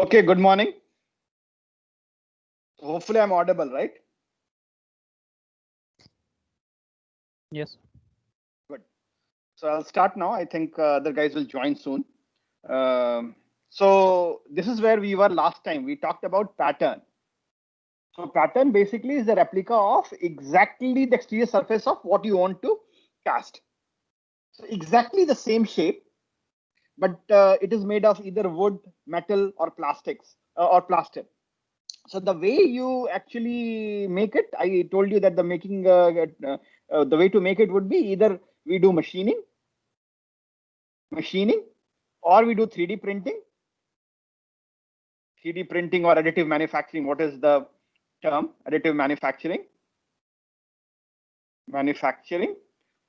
Okay, good morning. Hopefully I'm audible, right? Yes. Good. So I'll start now. I think the guys will join soon. So this is where we were last time. We talked about pattern. So pattern basically is the replica of exactly the exterior surface of what you want to cast. So exactly the same shape, but it is made of either wood, metal, or plastics or plaster. So the way you actually make it, I told you that the the way to make it would be either we do machining, or we do 3D printing, 3D printing or additive manufacturing. What is the term? Additive manufacturing,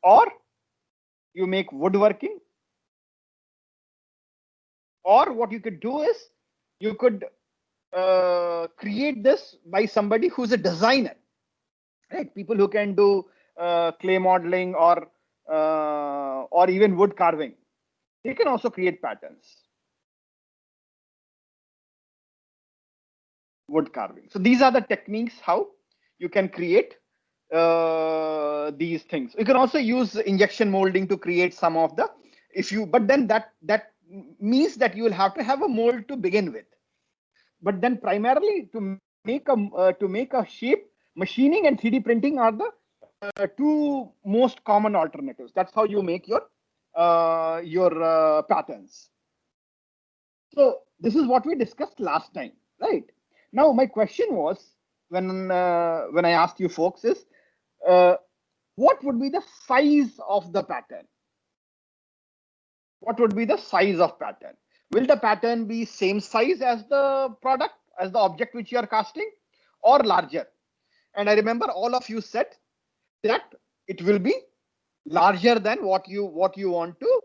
or you make woodworking, or what you could do is you could create this by somebody who's a designer, right? People who can do clay modeling or even wood carving. They can also create patterns. Wood carving. So these are the techniques how you can create these things. You can also use injection molding to create some of the, but then that means that you will have to have a mold to begin with. But then primarily to make a shape, machining and 3D printing are the two most common alternatives. That's how you make your patterns. So this is what we discussed last time, right? Now my question was, when I asked you folks is, uh, what would be the size of the pattern? What would be the size of pattern? Will the pattern be same size as the product, as the object which you are casting, or larger? And I remember all of you said that it will be larger than what you want to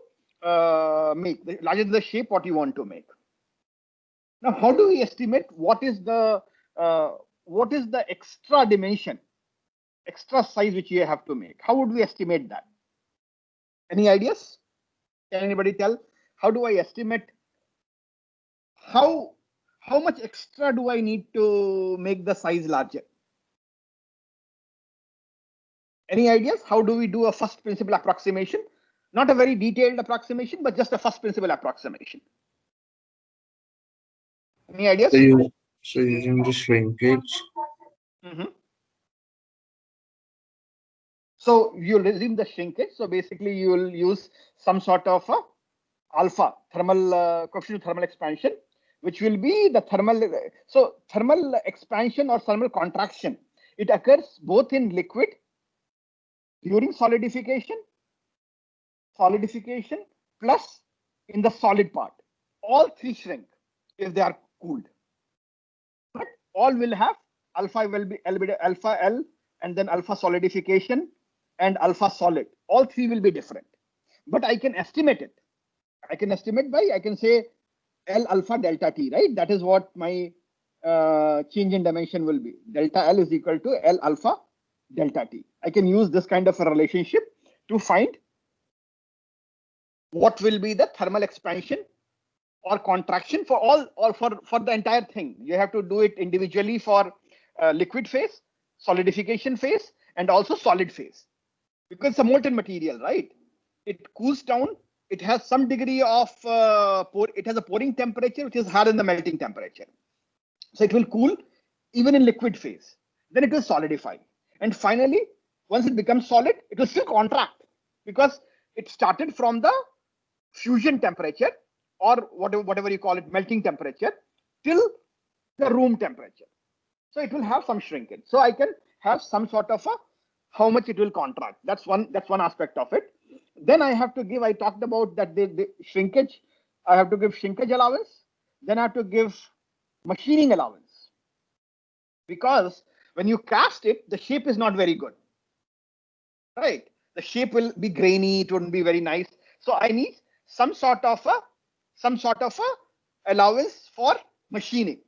make, larger than the shape what you want to make. Now, how do we estimate what is the extra dimension, extra size which you have to make? How would we estimate that? Any ideas? Can anybody tell? How do I estimate how how much extra do I need to make the size larger? Any ideas? How do we do a first principle approximation? Not a very detailed approximation, but just a first principle approximation. Any ideas? So using the shrinkage. Mm-hmm. So you'll resume the shrinkage. So basically, you will use some sort of a alpha thermal coefficient of thermal expansion, which will be the thermal. So thermal expansion or thermal contraction, it occurs both in liquid during solidification plus in the solid part. All three shrink if they are cooled, but all will have alpha will be alpha L, and then alpha solidification and alpha solid. All three will be different, but I can estimate it. I can estimate by, I can say L alpha delta T, right? That is what my change in dimension will be. Delta L is equal to L alpha delta T. I can use this kind of a relationship to find what will be the thermal expansion or contraction for all, or for the entire thing. You have to do it individually for liquid phase, solidification phase, and also solid phase, because it's a molten material, right? It cools down. It has some degree of it has a pouring temperature which is higher than the melting temperature. So it will cool even in liquid phase. Then it will solidify. And finally, once it becomes solid, it will still contract because it started from the fusion temperature, or whatever you call it, melting temperature, till the room temperature. So it will have some shrinkage. So I can have some sort of a how much it will contract. That's one aspect of it. Then I have to give, I talked about that the shrinkage, I have to give shrinkage allowance. Then I have to give machining allowance, because when you cast it, the shape is not very good, right? The shape will be grainy. It wouldn't be very nice. So I need some sort of a allowance for machining.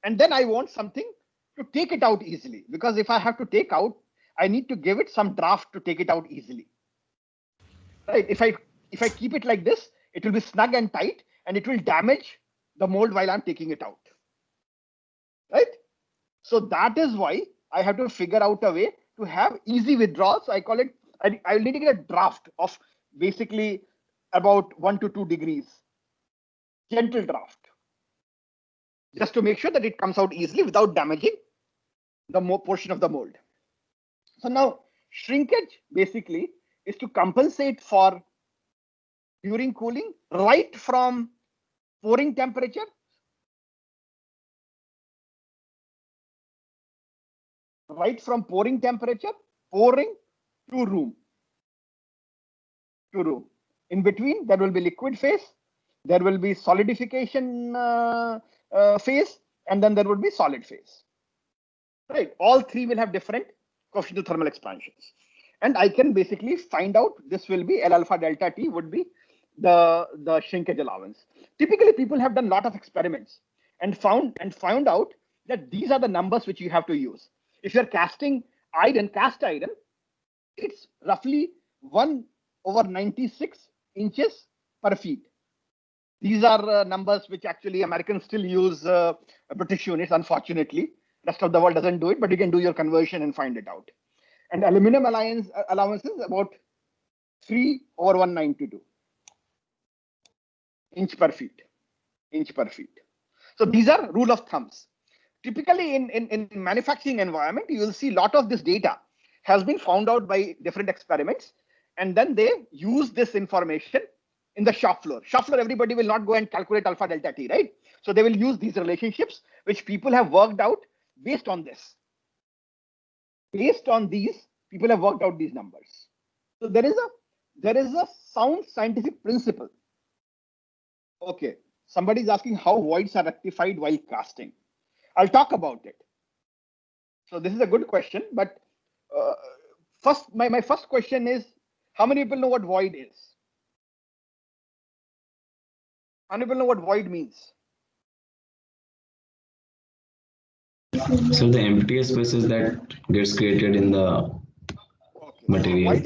And then I want something to take it out easily, because if I have to take out, I need to give it some draft to take it out easily, right? If I keep it like this, it will be snug and tight, and it will damage the mold while I'm taking it out, right? So that is why I have to figure out a way to have easy withdrawals. I call it, I need to get a draft of basically about 1 to 2 degrees, gentle draft, just to make sure that it comes out easily without damaging the portion of the mold. So now shrinkage basically is to compensate for during cooling right from pouring temperature pouring to room. In between, there will be liquid phase, there will be solidification phase, and then there will be solid phase. Right, all three will have different coefficient of thermal expansions, and I can basically find out this will be L alpha delta T would be the shrinkage allowance. Typically, people have done a lot of experiments and found out that these are the numbers which you have to use. If you're casting cast iron, it's roughly 1/96 inches per feet. These are numbers which actually Americans still use British units, unfortunately. Rest of the world doesn't do it, but you can do your conversion and find it out. And aluminum allowance is about 3/192 inch per feet. So these are rule of thumbs. Typically in manufacturing environment, you will see a lot of this data has been found out by different experiments, and then they use this information in the shop floor. Everybody will not go and calculate alpha delta T, right? So they will use these relationships which people have worked out based on this. Based on these, people have worked out these numbers. So there is a sound scientific principle. Okay, somebody is asking how voids are rectified while casting. I'll talk about it. So this is a good question, but first, my first question is, how many people know what void is? How many people know what void means? So the empty spaces that gets created in the material.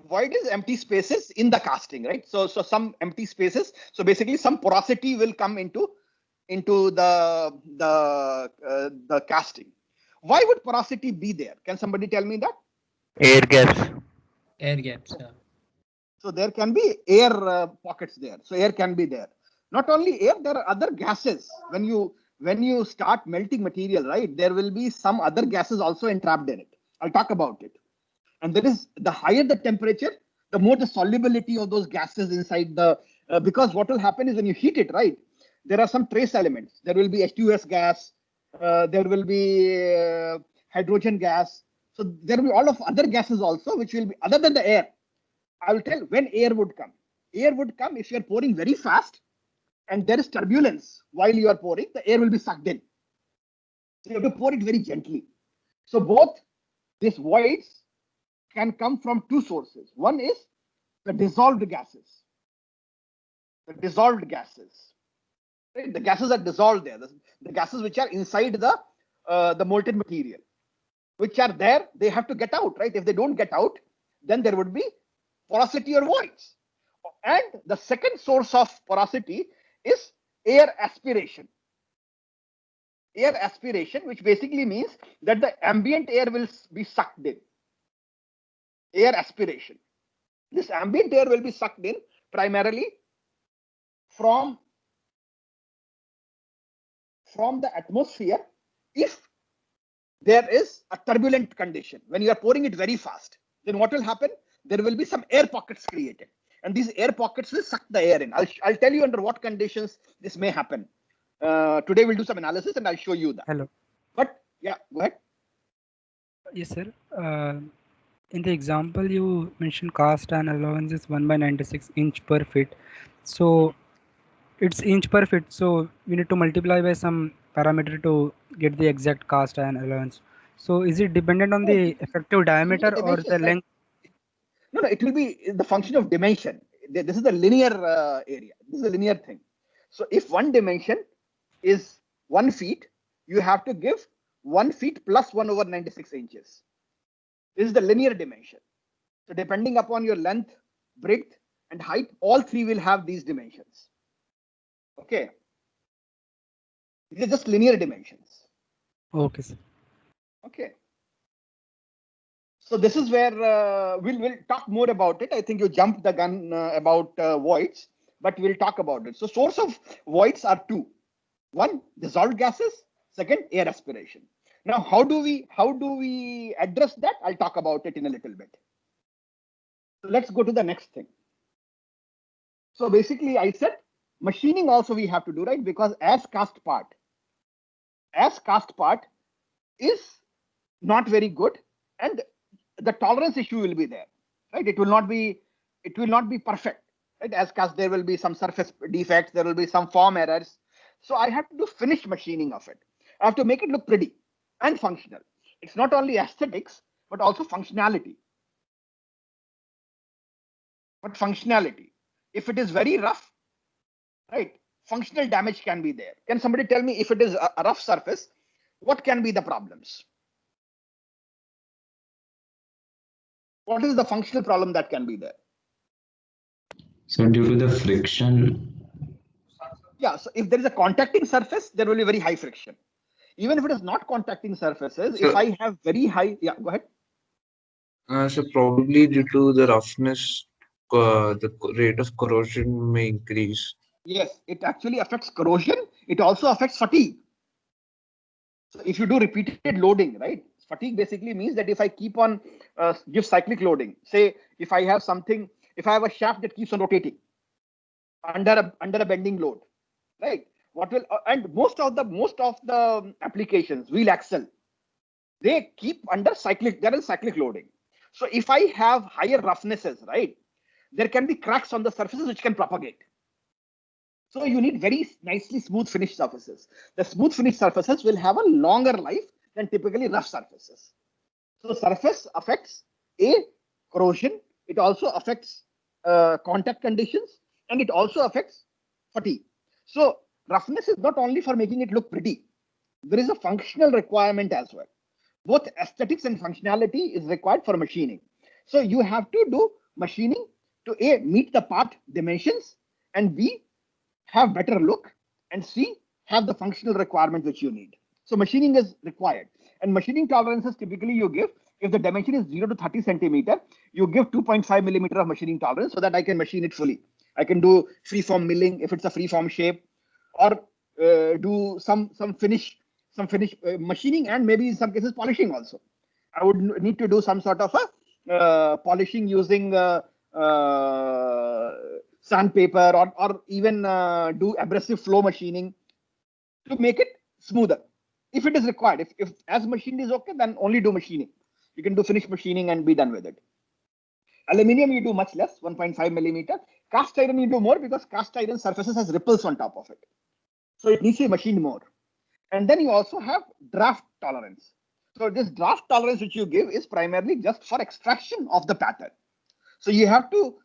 Void is empty spaces in the casting, right? So some empty spaces. So basically, some porosity will come into the casting. Why would porosity be there? Can somebody tell me that? Air gaps. Yeah. So there can be air pockets there. So air can be there. Not only air, there are other gases. When you start melting material, right, there will be some other gases also entrapped in it. I'll talk about it. And there is, the higher the temperature, the more the solubility of those gases inside the, because what will happen is when you heat it, right, there are some trace elements. There will be H2S gas, there will be hydrogen gas. So there will be all of other gases also, which will be other than the air. I will tell when air would come. Air would come if you are pouring very fast and there is turbulence while you are pouring, the air will be sucked in. So you have to pour it very gently. So both these voids can come from two sources. One is the dissolved gases. Right? The gases are dissolved there. The gases which are inside the molten material, which are there, they have to get out, right? If they don't get out, then there would be porosity or voids. And the second source of porosity is air aspiration. Air aspiration, which basically means that the ambient air will be sucked in. Air aspiration. This ambient air will be sucked in primarily from the atmosphere if there is a turbulent condition. When you are pouring it very fast, then what will happen? There will be some air pockets created, and these air pockets will suck the air in. I'll tell you under what conditions this may happen. Today we'll do some analysis and I'll show you that. Hello. But yeah, go ahead. Yes, sir. In the example you mentioned cast iron allowance is 1/96 inch per feet. So it's inch per feet. So we need to multiply by some parameter to get the exact cast iron allowance. So is it dependent on the effective diameter or the length? No, it will be the function of dimension. This is the linear area. This is a linear thing. So if one dimension is 1 feet, you have to give 1 feet plus 1/96 inches. This is the linear dimension. So depending upon your length, breadth, and height, all three will have these dimensions. Okay. These are just linear dimensions. Okay, sir. Okay. So this is where we'll talk more about it. I think you jumped the gun about voids, but we'll talk about it. So source of voids are two. One, dissolved gases. Second, air aspiration. Now, how do we address that? I'll talk about it in a little bit. So let's go to the next thing. So basically, I said machining also we have to do, right? Because as cast part is not very good, and the tolerance issue will be there, right? It will not be perfect, right? As cast, there will be some surface defects, there will be some form errors. So I have to do finish machining of it. I have to make it look pretty and functional. It's not only aesthetics, but also functionality. But functionality. If it is very rough, right, functional damage can be there. Can somebody tell me if it is a rough surface, what can be the problems? What is the functional problem that can be there? So due to the friction. Yeah, so if there is a contacting surface, there will be very high friction. Even if it is not contacting surfaces, So- if I have very high, yeah, go ahead. So probably due to the roughness, the rate of corrosion may increase. Yes, it actually affects corrosion. It also affects fatigue. So if you do repeated loading, right? Fatigue basically means that if I keep on give cyclic loading, say if I have something, if I have a shaft that keeps on rotating under a bending load, right? What will and most of the applications, wheel axle, they keep under cyclic. There is cyclic loading. So if I have higher roughnesses, right, there can be cracks on the surfaces which can propagate. So you need very nicely smooth finished surfaces. The smooth finished surfaces will have a longer life than typically rough surfaces. So surface affects corrosion. It also affects contact conditions, and it also affects fatigue. So roughness is not only for making it look pretty. There is a functional requirement as well. Both aesthetics and functionality is required for machining. So you have to do machining to A, meet the part dimensions, and B, have better look, and C, have the functional requirements which you need. So machining is required. And machining tolerances typically you give, if the dimension is 0 to 30 centimeter, you give 2.5 millimeter of machining tolerance so that I can machine it fully. I can do freeform milling if it's a freeform shape, or do some finish machining, and maybe in some cases polishing also. I would need to do some sort of a polishing using sandpaper, or even do abrasive flow machining to make it smoother. If it is required, if as machined is okay, then only do machining. You can do finish machining and be done with it. Aluminium you do much less, 1.5 millimeter. Cast iron you do more because cast iron surfaces has ripples on top of it. So it needs to be machined more. And then you also have draft tolerance. So this draft tolerance which you give is primarily just for extraction of the pattern. So you have to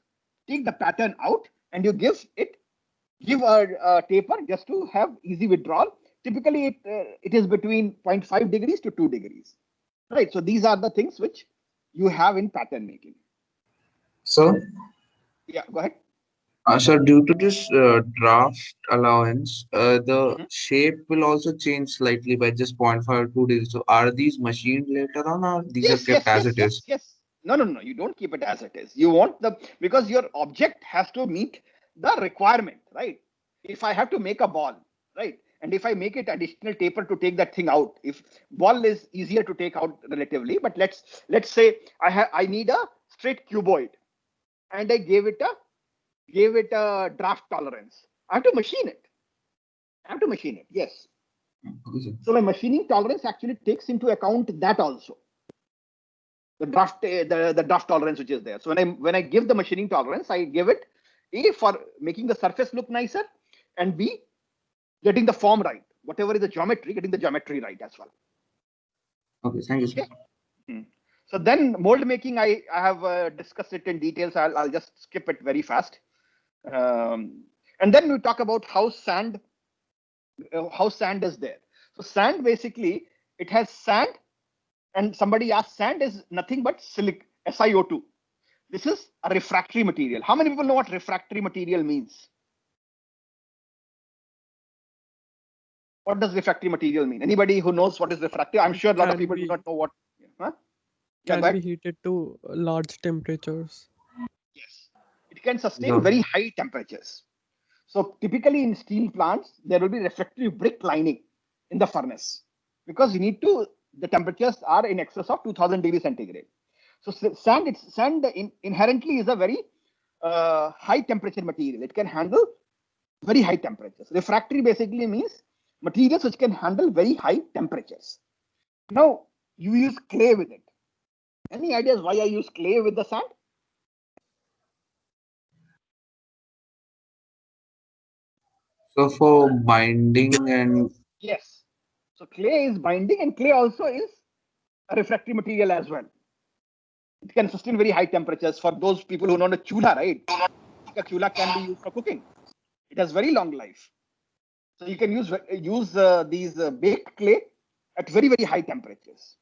take the pattern out and you give a taper just to have easy withdrawal. Typically, it is between 0.5 degrees to 2 degrees. Right. So these are the things which you have in pattern making. So, Yeah, go ahead. so due to this draft allowance, the Mhm. shape will also change slightly by just 0.5 2 degrees. So are these machined later on, or these are kept as it is? Yes. No. You don't keep it as it is. You want because your object has to meet the requirement, right? If I have to make a ball, right? And if I make it additional taper to take that thing out, if ball is easier to take out relatively, but let's say I need a straight cuboid, and I gave it a draft tolerance. I have to machine it. Yes. Okay, sir. So my machining tolerance actually takes into account that also. The draft tolerance which is there. So when I give the machining tolerance, I give it A for making the surface look nicer, and B, getting the form right. Whatever is the geometry, getting the geometry right as well. Okay, thank you, sir. Okay. So then mold making, I have discussed it in details. I'll just skip it very fast. And then we talk about how sand is there. So sand basically, it has sand, and somebody asked, sand is nothing but SiO2. This is a refractory material. How many people know what refractory material means? What does refractory material mean? Anybody who knows what is refractory? I'm sure a lot of Can people do be- not know what. Huh? Yeah, Can go ahead. be heated to large temperatures. Yes, it can sustain No. very high temperatures. So typically in steel plants, there will be refractory brick lining in the furnace because you need to, the temperatures are in excess of 2000 degrees centigrade. So sand inherently is a very high temperature material. It can handle very high temperatures. Refractory basically means materials which can handle very high temperatures. Now you use clay with it. Any ideas why I use clay with the sand? So for binding and Yes. So clay is binding and clay also is a refractory material as well. It can sustain very high temperatures. For those people who know the chula, right? A chula can be used for cooking. It has very long life. So you can use these baked clay at very high temperatures.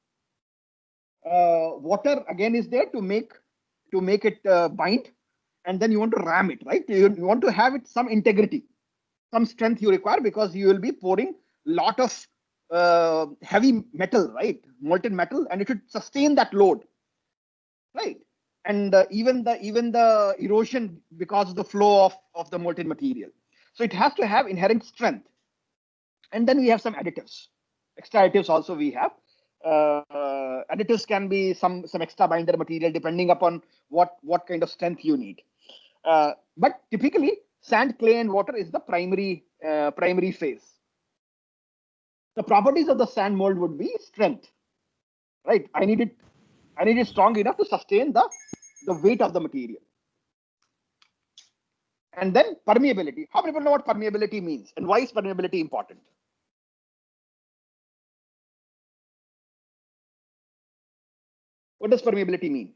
Water again is there to make it bind, and then you want to ram it, right? You want to have it some integrity, some strength you require because you will be pouring lot of heavy metal, right? Molten metal, and it should sustain that load, right? And even the erosion because of the flow of the molten material. So it has to have inherent strength. And then we have some additives. Extra additives also we have. Additives can be some extra binder material depending upon what kind of strength you need. But typically, sand, clay, and water is the primary phase. The properties of the sand mold would be strength, right? I need it strong enough to sustain the weight of the material. And then permeability. How many people know what permeability means and why is permeability important? What does permeability mean?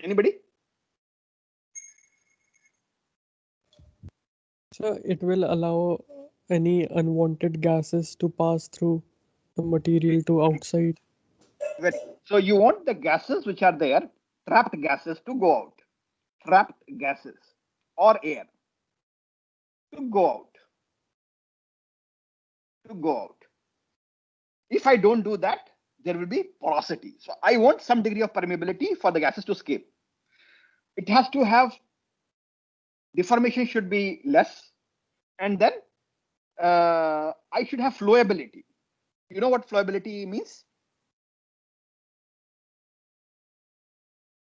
Anybody? So it will allow any unwanted gases to pass through the material to outside. Very good. So you want the gases which are there, trapped gases, to go out. Trapped gases or air to go out. To go out. If I don't do that, there will be porosity. So I want some degree of permeability for the gases to escape. It has to have deformation should be less, and then I should have flowability. You know what flowability means?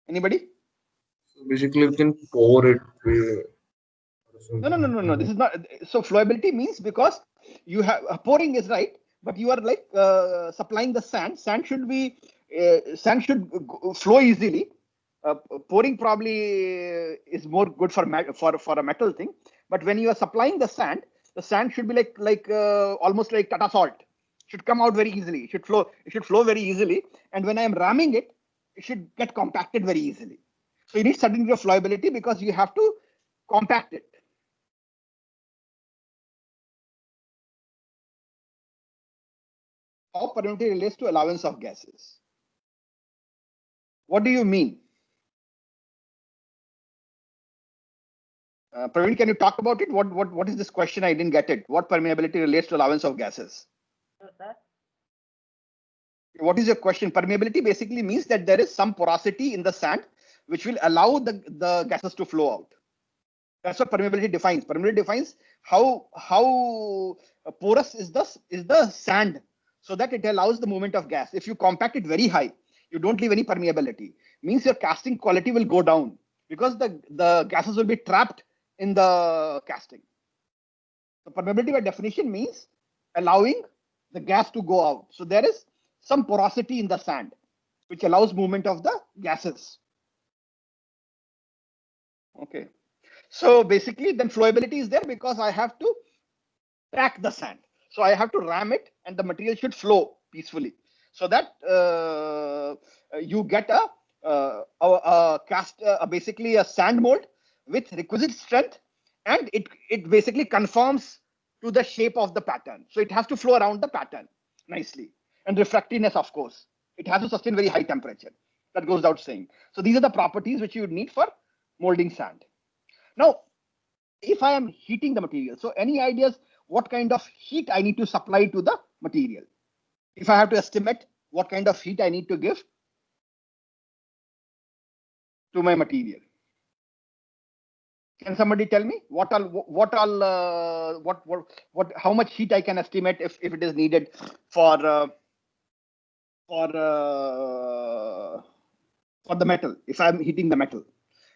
Anybody? basically you can pour it. No. This is not. So flowability means because you have pouring is right, but you are like supplying the sand. Sand should flow easily. Pouring probably is more good for a metal thing. But when you are supplying the sand should be like almost like Tata salt. Should come out very easily. It should flow very easily. And when I am ramming it, it should get compacted very easily. So you need certain degree of flowability because you have to compact it. How permeability relates to allowance of gases? What do you mean? Praveen, can you talk about it? What is this question? I didn't get it. What permeability relates to allowance of gases? What is your question? Permeability basically means that there is some porosity in the sand which will allow the gases to flow out. That's what permeability defines. Permeability defines how porous is the sand so that it allows the movement of gas. If you compact it very high, you don't leave any permeability. Means your casting quality will go down because the gases will be trapped in the casting. So permeability by definition means allowing the gas to go out. So there is some porosity in the sand which allows movement of the gases. Okay. So basically then flowability is there because I have to pack the sand. So I have to ram it and the material should flow peacefully so that you get basically a sand mold with requisite strength, and it basically conforms to the shape of the pattern. So it has to flow around the pattern nicely. And refractiveness, of course, it has to sustain very high temperature. That goes without saying. So these are the properties which you would need for molding sand. Now, if I am heating the material. So any ideas what kind of heat I need to supply to the material? If I have to estimate what kind of heat I need to give to my material. Can somebody tell me what how much heat I can estimate if it is needed for the metal? If I'm heating the metal,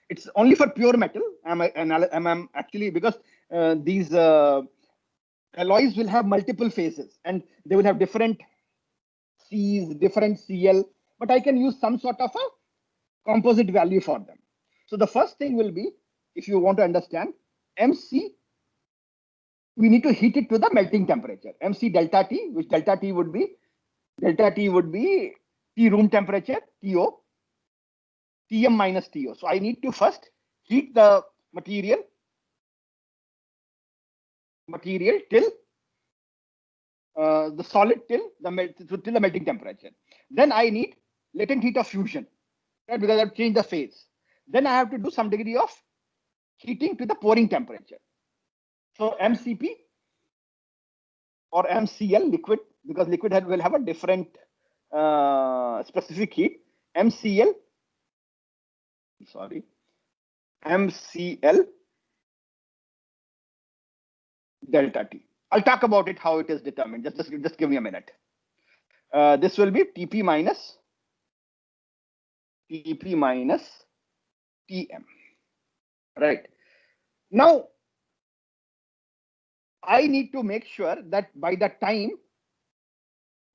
it's only for pure metal. I'm actually, because these alloys will have multiple phases and they will have different C's, different Cl, but I can use some sort of a composite value for them. So the first thing will be, if you want to understand, MC, we need to heat it to the melting temperature. MC delta T, which delta T would be T room temperature, TO, Tm minus TO. So I need to first heat the material till the solid till the melting temperature. Then I need latent heat of fusion, right? Because I've changed the phase. Then I have to do some degree of heating to the pouring temperature. So MCP or MCl, liquid, because liquid will have a different specific heat. MCl delta T. I'll talk about it, how it is determined. Just give me a minute. This will be TP minus TM. Right. Now, I need to make sure that by the time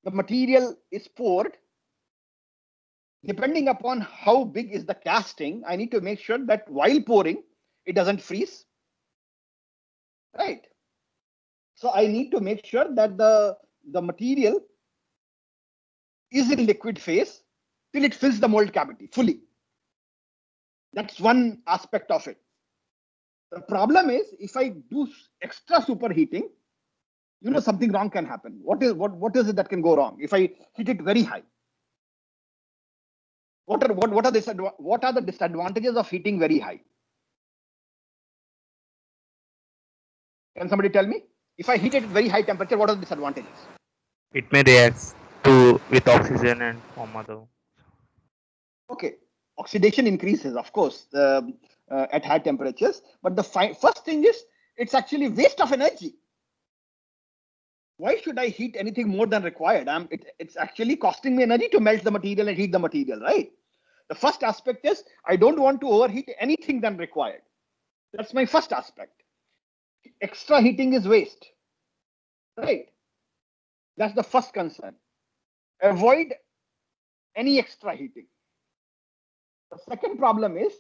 the material is poured, depending upon how big is the casting, I need to make sure that while pouring, it doesn't freeze. Right. So I need to make sure that the material is in liquid phase till it fills the mold cavity fully. That's one aspect of it. The problem is, if I do extra superheating, something wrong can happen. What is it that can go wrong if I heat it very high? What are the disadvantages of heating very high? Can somebody tell me? If I heat it at very high temperature, what are the disadvantages? It may react with oxygen and form other. Okay, oxidation increases, of course, at high temperatures. But the first thing is, it's actually waste of energy. Why should I heat anything more than required? It's actually costing me energy to melt the material and heat the material, right? The first aspect is, I don't want to overheat anything than required. That's my first aspect. Extra heating is waste, right? That's the first concern. Avoid any extra heating. The second problem is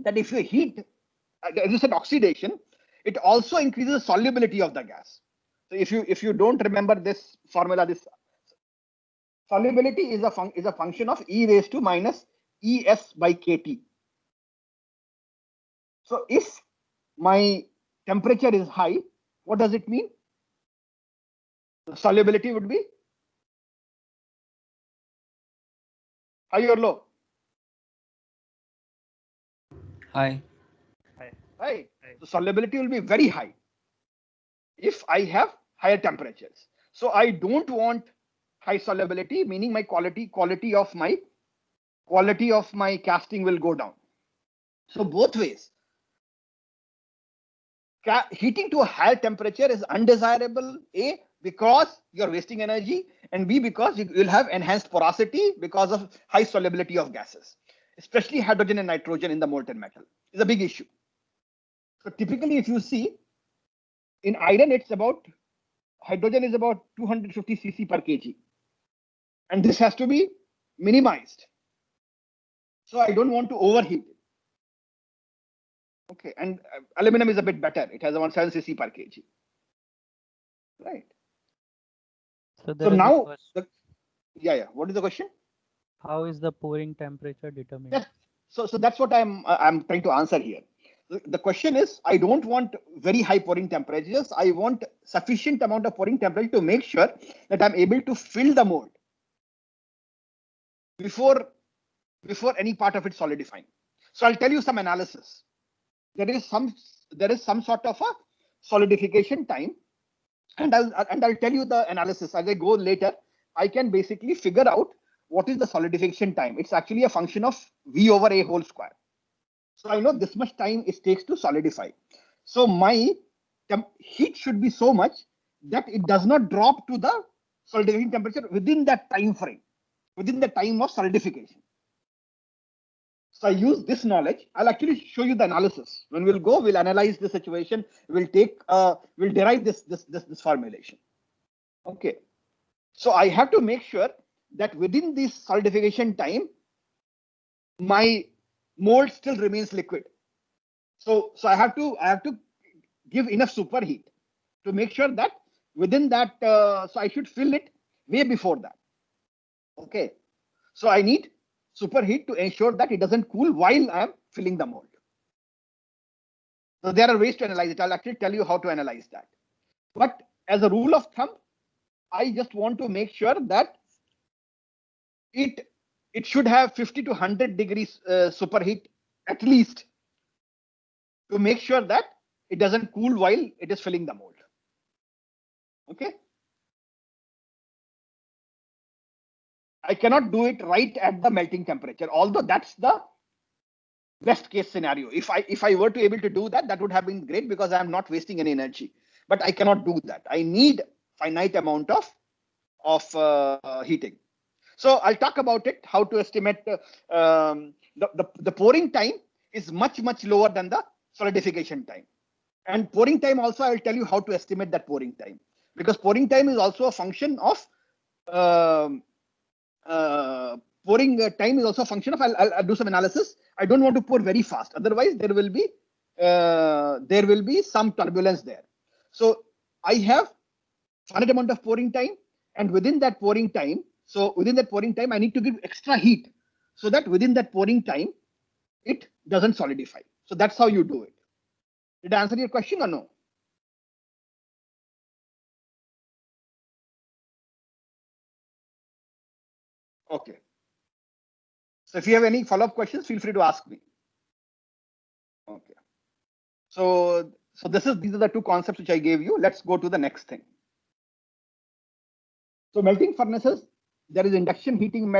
that if you heat, as you said, oxidation, it also increases the solubility of the gas. So if you don't remember this formula, this solubility is a function of E raised to minus ES by KT. So if my temperature is high, what does it mean? The solubility would be high or low? High. Right. So solubility will be very high if I have higher temperatures. So I don't want high solubility, meaning my quality of my casting will go down. So both ways, heating to a higher temperature is undesirable, A, because you're wasting energy, and B, because you'll have enhanced porosity because of high solubility of gases, especially hydrogen and nitrogen in the molten metal. Is a big issue. So typically, if you see in iron, hydrogen is about 250 cc per kg, and this has to be minimized. So I don't want to overheat it. Okay, and aluminum is a bit better. It has around 7 cc per kg. Right. So So now, what is the question? How is the pouring temperature determined? Yes. So that's what I'm trying to answer here. The question is, I don't want very high pouring temperatures. I want sufficient amount of pouring temperature to make sure that I'm able to fill the mold before any part of it solidifying. So I'll tell you some analysis. There is some some sort of a solidification time, and I'll tell you the analysis as I go later. I can basically figure out what is the solidification time. It's actually a function of V over A whole square. So I know this much time it takes to solidify. So my heat should be so much that it does not drop to the solidification temperature within that time frame, within the time of solidification. So I use this knowledge. I'll actually show you the analysis. When we'll analyze the situation. We'll derive this formulation. Okay. So I have to make sure that within this solidification time, my mold still remains liquid. So I have to give enough superheat to make sure that within that, so I should fill it way before that. Okay. So I need superheat to ensure that it doesn't cool while I'm filling the mold. So there are ways to analyze it. I'll actually tell you how to analyze that. But as a rule of thumb, I just want to make sure that it should have 50 to 100 degrees superheat at least, to make sure that it doesn't cool while it is filling the mold. Okay. I cannot do it right at the melting temperature, although that's the best case scenario. If I were to able to do that, that would have been great because I'm not wasting any energy. But I cannot do that. I need finite amount of heating. So I'll talk about it, how to estimate the pouring time is much lower than the solidification time. And pouring time also, I will tell you how to estimate that pouring time, because pouring time is also a function of pouring time is also a function of, I'll do some analysis. I don't want to pour very fast, otherwise there will be some turbulence there. So I have finite amount of pouring time, and within that pouring time, I need to give extra heat so that within that pouring time, it doesn't solidify. So that's how you do it. Did I answer your question or no? Okay. So if you have any follow-up questions, feel free to ask me. Okay. So these are the two concepts which I gave you. Let's go to the next thing. So melting furnaces, there is induction heating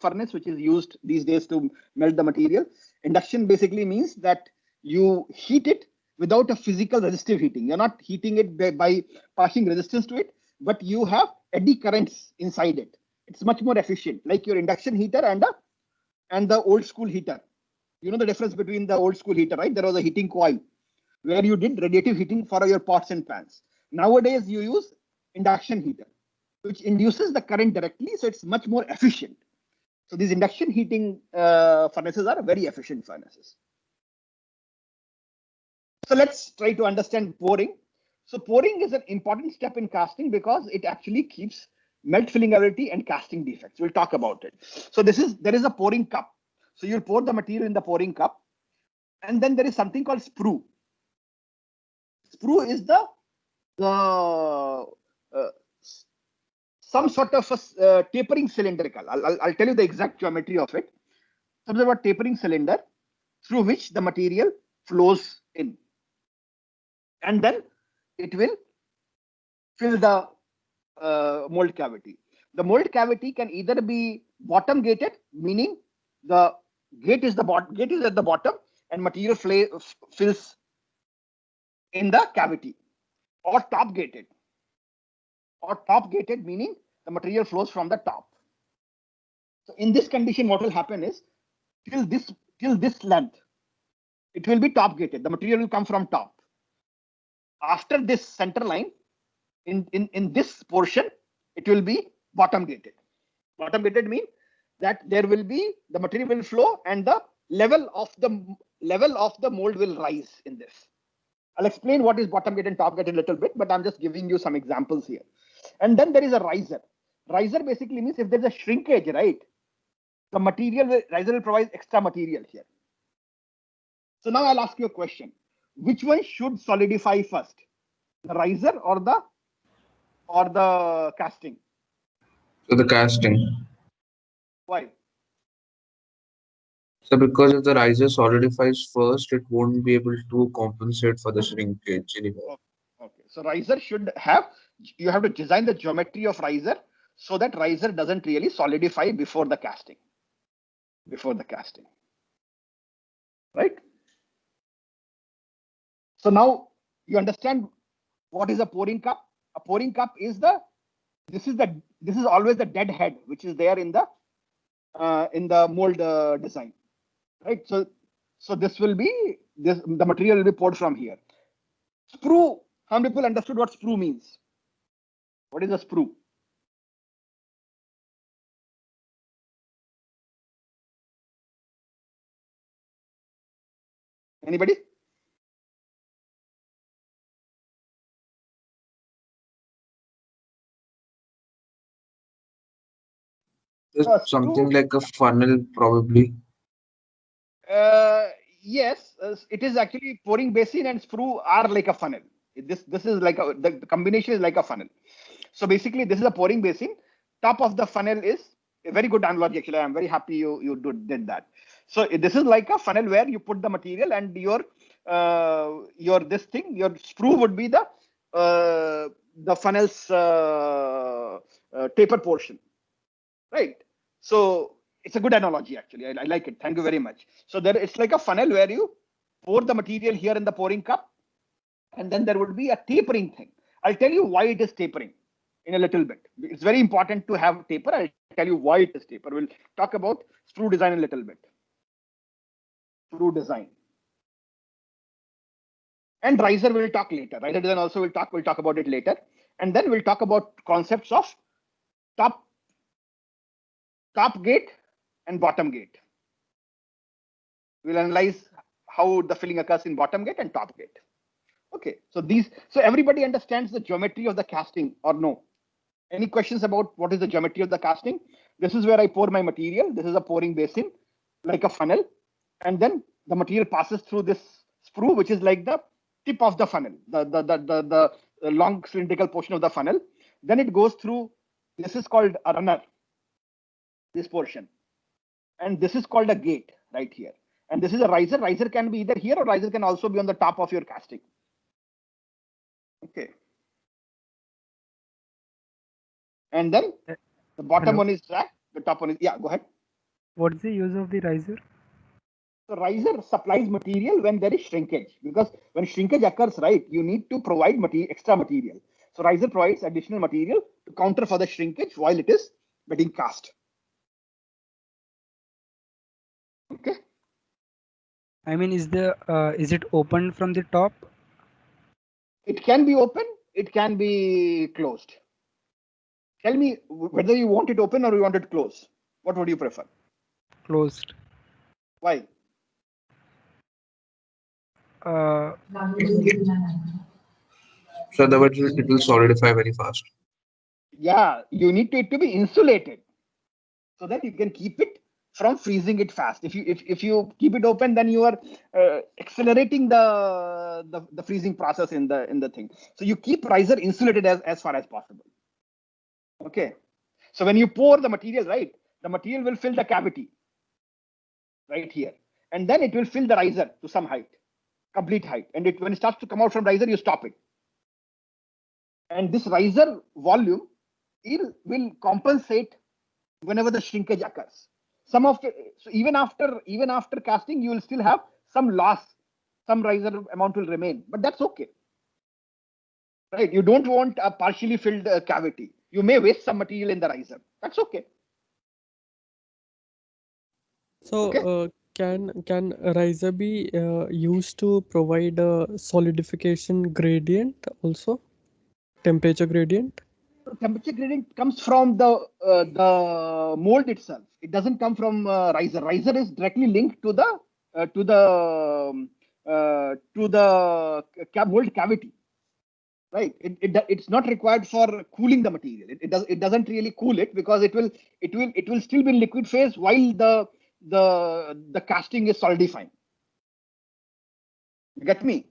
furnace, which is used these days to melt the material. Induction basically means that you heat it without a physical resistive heating. You're not heating it by passing resistance to it, but you have eddy currents inside it. It's much more efficient, like your induction heater and the old school heater. You know the difference between the old school heater, right? There was a heating coil where you did radiative heating for your pots and pans. Nowadays, you use induction heater, which induces the current directly, so it's much more efficient. So these induction heating furnaces are very efficient furnaces. So let's try to understand pouring. So pouring is an important step in casting because it actually keeps melt filling ability and casting defects. We'll talk about it. So there is a pouring cup. So you'll pour the material in the pouring cup, and then there is something called sprue. Sprue is some sort of a tapering cylindrical. I'll tell you the exact geometry of it. Some sort of a tapering cylinder through which the material flows in, and then it will fill the mold cavity. The mold cavity can either be bottom gated, meaning the gate is at the bottom and material fills in the cavity, or top gated. Or top gated, meaning the material flows from the top. So in this condition, what will happen is till this length, it will be top gated. The material will come from top. After this center line, in this portion, it will be bottom gated. Bottom gated means that there will be the material will flow and the level of the mold will rise in this. I'll explain what is bottom gated and top gated a little bit, but I'm just giving you some examples here. And then there is a riser. Riser basically means if there's a shrinkage, right? The riser will provide extra material here. So now I'll ask you a question. Which one should solidify first? The riser or the casting? So the casting. Why? So because if the riser solidifies first, it won't be able to compensate for the shrinkage anymore. Okay. So riser should have, you have to design the geometry of riser so that riser doesn't really solidify before the casting. Right? So now you understand what is a pouring cup. A pouring cup is this is always the dead head which is there in the mold design, right? So this will be the material will be poured from here. Sprue. How many people understood what sprue means? What is a sprue? Anybody? It's something Sprue. like a funnel, probably. Yes, it is actually pouring basin and sprue are like a funnel. This is like the combination is like a funnel. So basically, this is a pouring basin. Top of the funnel is a very good analogy. Actually, I'm very happy you did that. So this is like a funnel where you put the material and your sprue would be the funnel's taper portion, right? So it's a good analogy, actually. I like it. Thank you very much. So it's like a funnel where you pour the material here in the pouring cup, and then there would be a tapering thing. I'll tell you why it is tapering in a little bit. It's very important to have taper. I'll tell you why it is taper. We'll talk about sprue design in a little bit. Sprue design. And riser we'll talk later. Riser design also we'll talk about it later. And then we'll talk about concepts of top gate and bottom gate. We'll analyze how the filling occurs in bottom gate and top gate. Okay, so everybody understands the geometry of the casting or no? Any questions about what is the geometry of the casting? This is where I pour my material. This is a pouring basin, like a funnel. And then the material passes through this sprue, which is like the tip of the funnel, the long cylindrical portion of the funnel. Then it goes through, this is called a runner, this portion. And this is called a gate right here. And this is a riser. Riser can be either here or riser can also be on the top of your casting. Okay. And then the bottom one is track, the top one is, yeah, go ahead. What's the use of the riser? So riser supplies material when there is shrinkage, because when shrinkage occurs, right, you need to provide extra material. So riser provides additional material to counter for the shrinkage while it is getting cast. Okay. I mean, is it open from the top? It can be open, it can be closed. Tell me whether you want it open or you want it closed. What would you prefer? Closed. Why? So that it will solidify very fast. Yeah, you need it to be insulated so that you can keep it from freezing it fast. If you keep it open, then you are accelerating the freezing process in the thing. So you keep riser insulated as far as possible. Okay. So when you pour the material, right, the material will fill the cavity right here, and then it will fill the riser to some height, complete height. And when it starts to come out from riser, you stop it. And this riser volume will compensate whenever the shrinkage occurs. So even after casting, you will still have some loss, some riser amount will remain, but that's okay. Right? You don't want a partially filled cavity. You may waste some material in the riser. That's okay. So, Okay. can a riser be used to provide a solidification gradient also, temperature gradient? Temperature gradient comes from the mold itself. It doesn't come from riser. Riser is directly linked to the mold cavity. Right. It's not required for cooling the material. It doesn't really cool it, because it will still be in liquid phase while the casting is solidifying. You get me?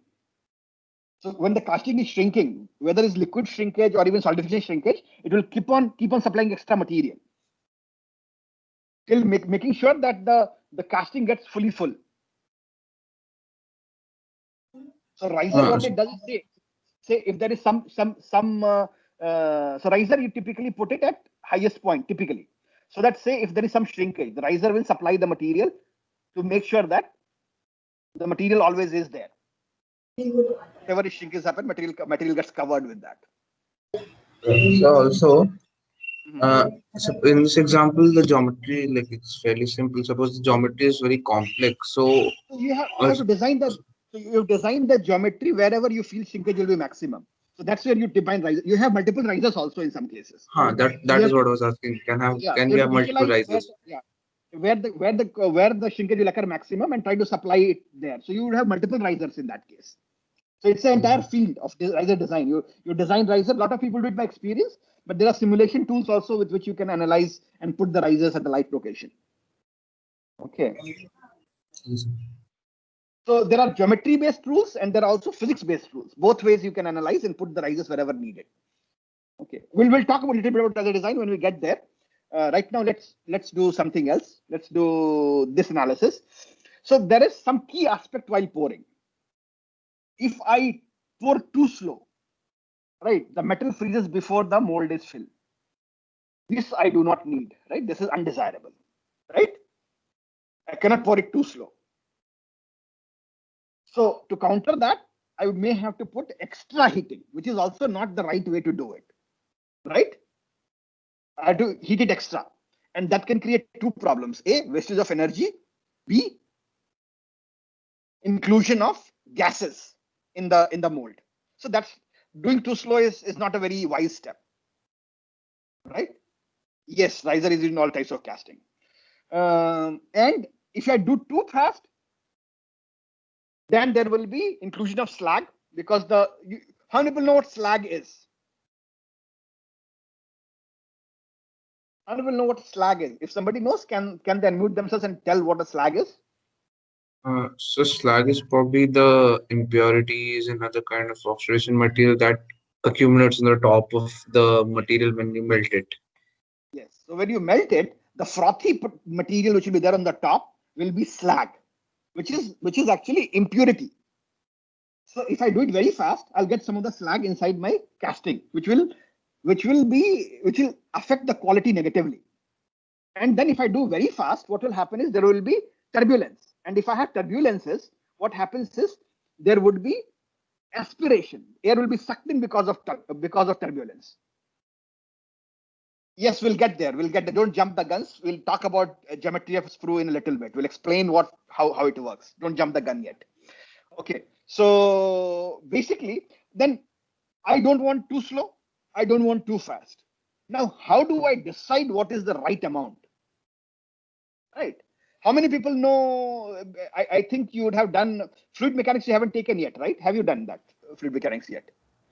So when the casting is shrinking, whether it's liquid shrinkage or even solidification shrinkage, it will keep on supplying extra material till making sure that the casting gets fully full. So riser, what it does is say if there is so riser, you typically put it at highest point typically. So that say if there is some shrinkage, the riser will supply the material to make sure that the material always is there. Whatever shrinkage happen, material gets covered with that. So also, so in this example, the geometry, like it's fairly simple. Suppose the geometry is very complex. So you have to design the geometry wherever you feel shrinkage will be maximum. So that's where you define riser. You have multiple risers also in some cases. that is what I was asking. Can we have multiple risers? Where the shrinkage will occur maximum and try to supply it there. So you would have multiple risers in that case. So it's an entire field of riser design. You design riser. A lot of people do it by experience, but there are simulation tools also with which you can analyze and put the risers at the right location. Okay. So there are geometry-based rules and there are also physics-based rules. Both ways you can analyze and put the risers wherever needed. Okay, we'll talk a little bit about riser design when we get there. Right now, let's do something else. Let's do this analysis. So there is some key aspect while pouring. If I pour too slow, right, the metal freezes before the mold is filled. This I do not need, right? This is undesirable, right? I cannot pour it too slow. So to counter that, I may have to put extra heating, which is also not the right way to do it, right? I have to heat it extra, and that can create two problems: A, wastage of energy; B, inclusion of gases in the mold. So that's doing too slow is not a very wise step, right? Yes, riser is in all types of casting, and if I do too fast, then there will be inclusion of slag because how many people know what slag is? How many people know what slag is? If somebody knows, can they unmute themselves and tell what a slag is? So slag is probably the impurities and other kind of oxidation material that accumulates on the top of the material when you melt it. Yes. So when you melt it, the frothy material which will be there on the top will be slag, which is actually impurity. So if I do it very fast, I'll get some of the slag inside my casting, which will affect the quality negatively. And then if I do very fast, what will happen is there will be turbulence. And if I have turbulences, what happens is there would be aspiration. Air will be sucked in because of turbulence. Yes, we'll get there. Don't jump the guns. We'll talk about geometry of sprue in a little bit. We'll explain how it works. Don't jump the gun yet. Okay. So basically, then I don't want too slow. I don't want too fast. Now, how do I decide what is the right amount? Right. How many people know? I think you would have done fluid mechanics. You haven't taken yet, right? Have you done that fluid mechanics yet?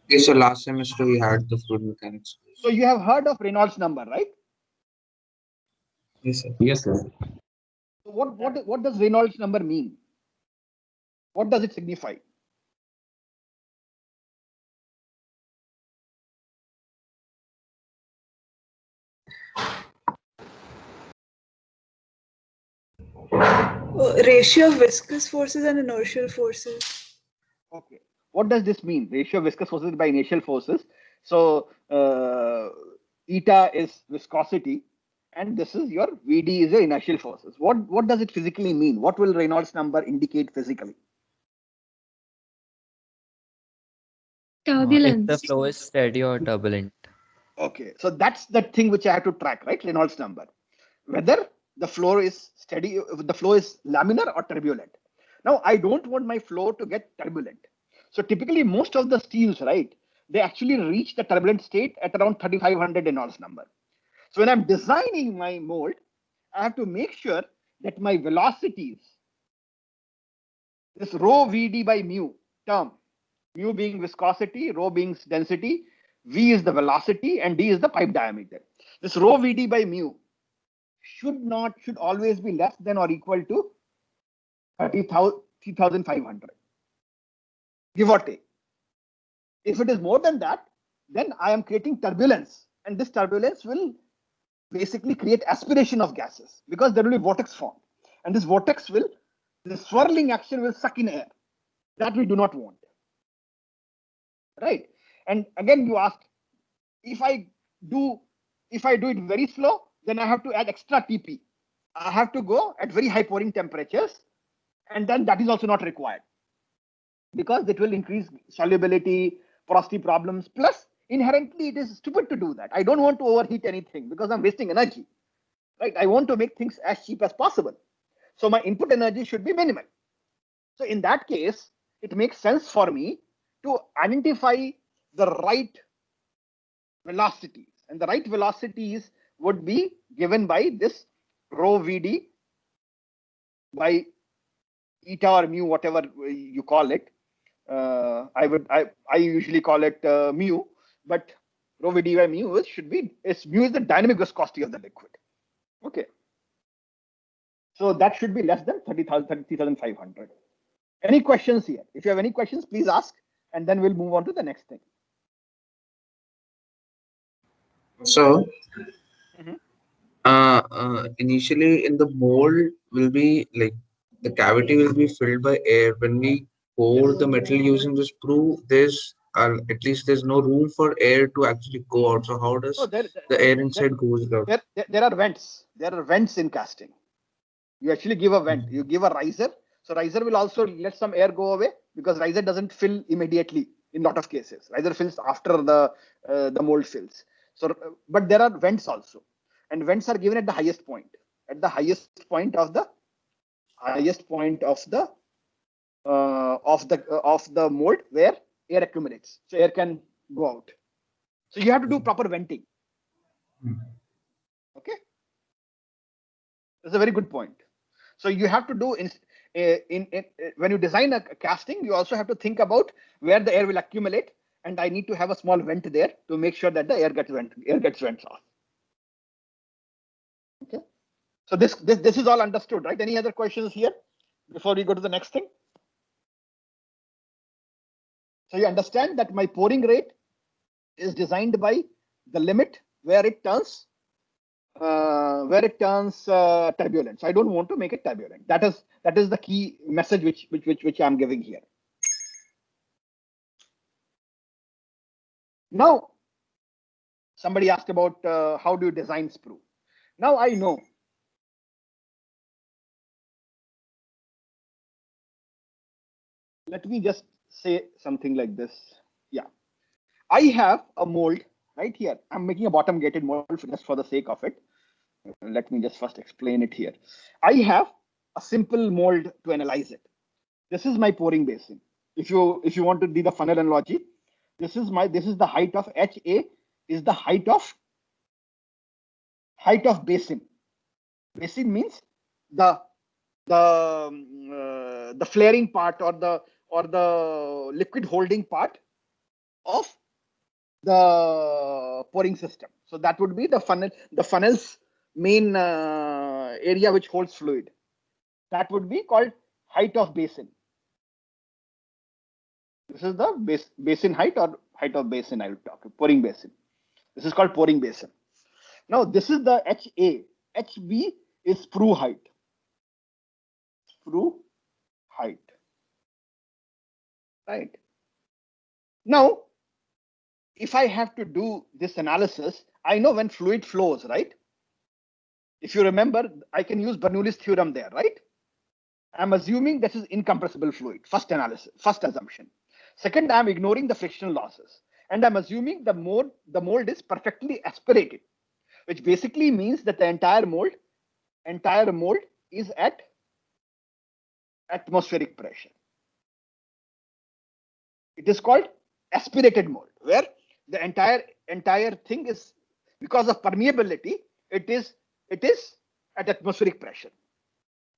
Yes, so last semester we had the fluid mechanics. So you have heard of Reynolds number, right? Yes, sir. Yes, sir. So what does Reynolds number mean? What does it signify? Ratio of viscous forces and inertial forces. Okay. What does this mean? Ratio of viscous forces by inertial forces. So eta is viscosity, and this is your Vd is your inertial forces. What does it physically mean? What will Reynolds number indicate physically? Turbulence. If the flow is steady or turbulent. Okay, so that's the thing which I have to track, right? Reynolds number. Whether the flow is steady, the flow is laminar or turbulent. Now, I don't want my flow to get turbulent. So typically most of the steels, right, they actually reach the turbulent state at around 3500 Reynolds number. So when I'm designing my mold, I have to make sure that my velocities, this rho Vd by mu term, mu being viscosity, rho being density, V is the velocity, and D is the pipe diameter. This rho Vd by mu should always be less than or equal to 3,500, give or take. If it is more than that, then I am creating turbulence, and this turbulence will basically create aspiration of gases because there will be vortex formed, and this vortex will, the swirling action will suck in air. That we do not want, right? And again, you asked, if I do it very slow, then I have to add extra TP. I have to go at very high pouring temperatures, and then that is also not required because it will increase solubility, porosity problems. Plus, inherently, it is stupid to do that. I don't want to overheat anything because I'm wasting energy, right? I want to make things as cheap as possible. So my input energy should be minimal. So in that case, it makes sense for me to identify the right velocities, and the right velocities would be given by this rho Vd by eta or mu, whatever you call it. I usually call it mu, but rho Vd by mu is mu is the dynamic viscosity of the liquid. Okay. So that should be less than 30,500. Any questions here? If you have any questions, please ask, and then we'll move on to the next thing. So, initially in the mold will be like the cavity will be filled by air. When we pour the metal using the sprue, there's at least there's no room for air to actually go out. So how does the air inside goes out? There are vents. There are vents in casting. You actually give a vent. You give a riser. So riser will also let some air go away because riser doesn't fill immediately in lot of cases. Riser fills after the mold fills. So, but there are vents also, and vents are given at the highest point. At the highest point of the mold where air accumulates, so air can go out. So you have to do proper venting. Okay, that's a very good point. So you have to do when you design a casting, you also have to think about where the air will accumulate, and I need to have a small vent there to make sure that the air gets vent off. Okay, so this is all understood, right? Any other questions here before we go to the next thing? So you understand that my pouring rate is designed by the limit where it turns turbulent. So I don't want to make it turbulent. That is the key message which I'm giving here. Now, somebody asked about how do you design sprue. Now I know. Let me just say something like this. Yeah, I have a mold right here. I'm making a bottom gated mold just for the sake of it. Let me just first explain it here. I have a simple mold to analyze it. This is my pouring basin. If you want to do the funnel analogy, this is the height of HA is the height of basin. Basin means the flaring part or the liquid holding part of the pouring system. So that would be the funnel's main area which holds fluid. That would be called height of basin. This is the basin height or height of basin. I will talk pouring basin. This is called pouring basin. Now this is the HA. HB is sprue height. Sprue height. Right. Now, if I have to do this analysis, I know when fluid flows, right? If you remember, I can use Bernoulli's theorem there, right? I'm assuming this is incompressible fluid. First assumption. Second, I'm ignoring the frictional losses, and I'm assuming the mold is perfectly aspirated, which basically means that the entire mold is at atmospheric pressure. It is called aspirated mold, where the entire thing is, because of permeability, it is at atmospheric pressure.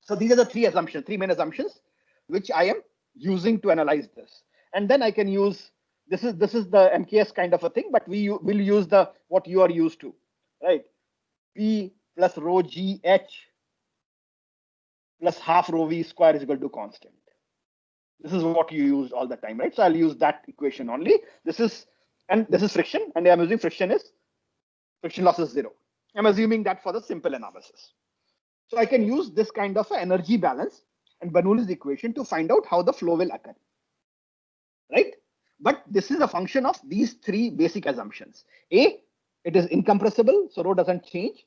So these are the three main assumptions, which I am using to analyze this. And then I can use, this is the MKS kind of a thing, but we will use what you are used to, right? P plus rho G H plus half rho V square is equal to constant. This is what you use all the time, right? So I'll use that equation only. This is friction, and I'm using friction loss is 0. I'm assuming that for the simple analysis. So I can use this kind of energy balance and Bernoulli's equation to find out how the flow will occur, right? But this is a function of these three basic assumptions. A, it is incompressible, so rho doesn't change.